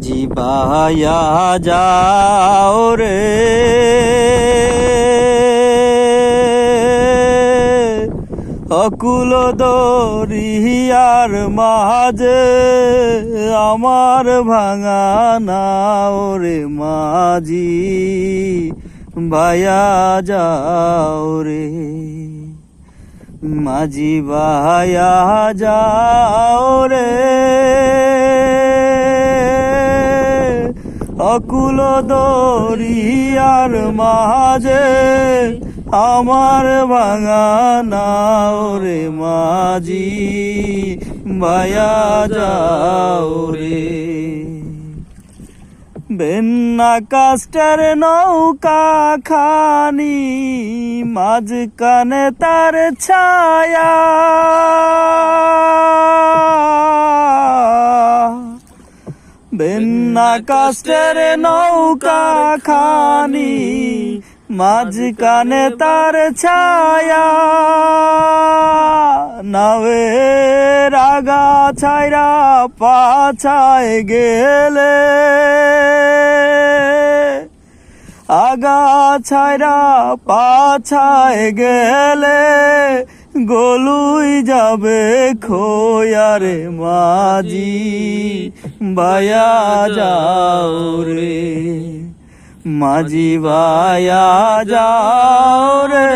মাঝি বায়া যাও রে অকুল দরিয়ার মাঝে আমার ভাঙা নাও রে মাঝি বায়া যাও রে মাঝি বায়া যাও রে অকুল দরিয়ার মাঝে আমার ভাঙা নাও রে মাঝি বায়া যাও রে বেন্না কাস্টার নৌকা খানি মাঝখানে তার ছায়া বেন্না কাস্টার নৌকা খানি মাঝখানে তার ছায়া নাওয়ের আগা ছাইরা পাছায় গেলে আগা ছাইরা পাছায় গেলে গলুই যাবে খোয়ারে মাঝি বায়া যাও রে মাঝি বায়া যাও রে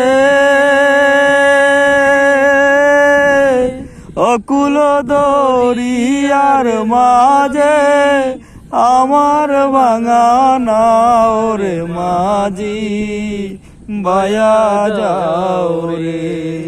অকুল দরিয়ার মাঝে আমার ভাঙা নাও রে মাঝি বায়া যাও রে।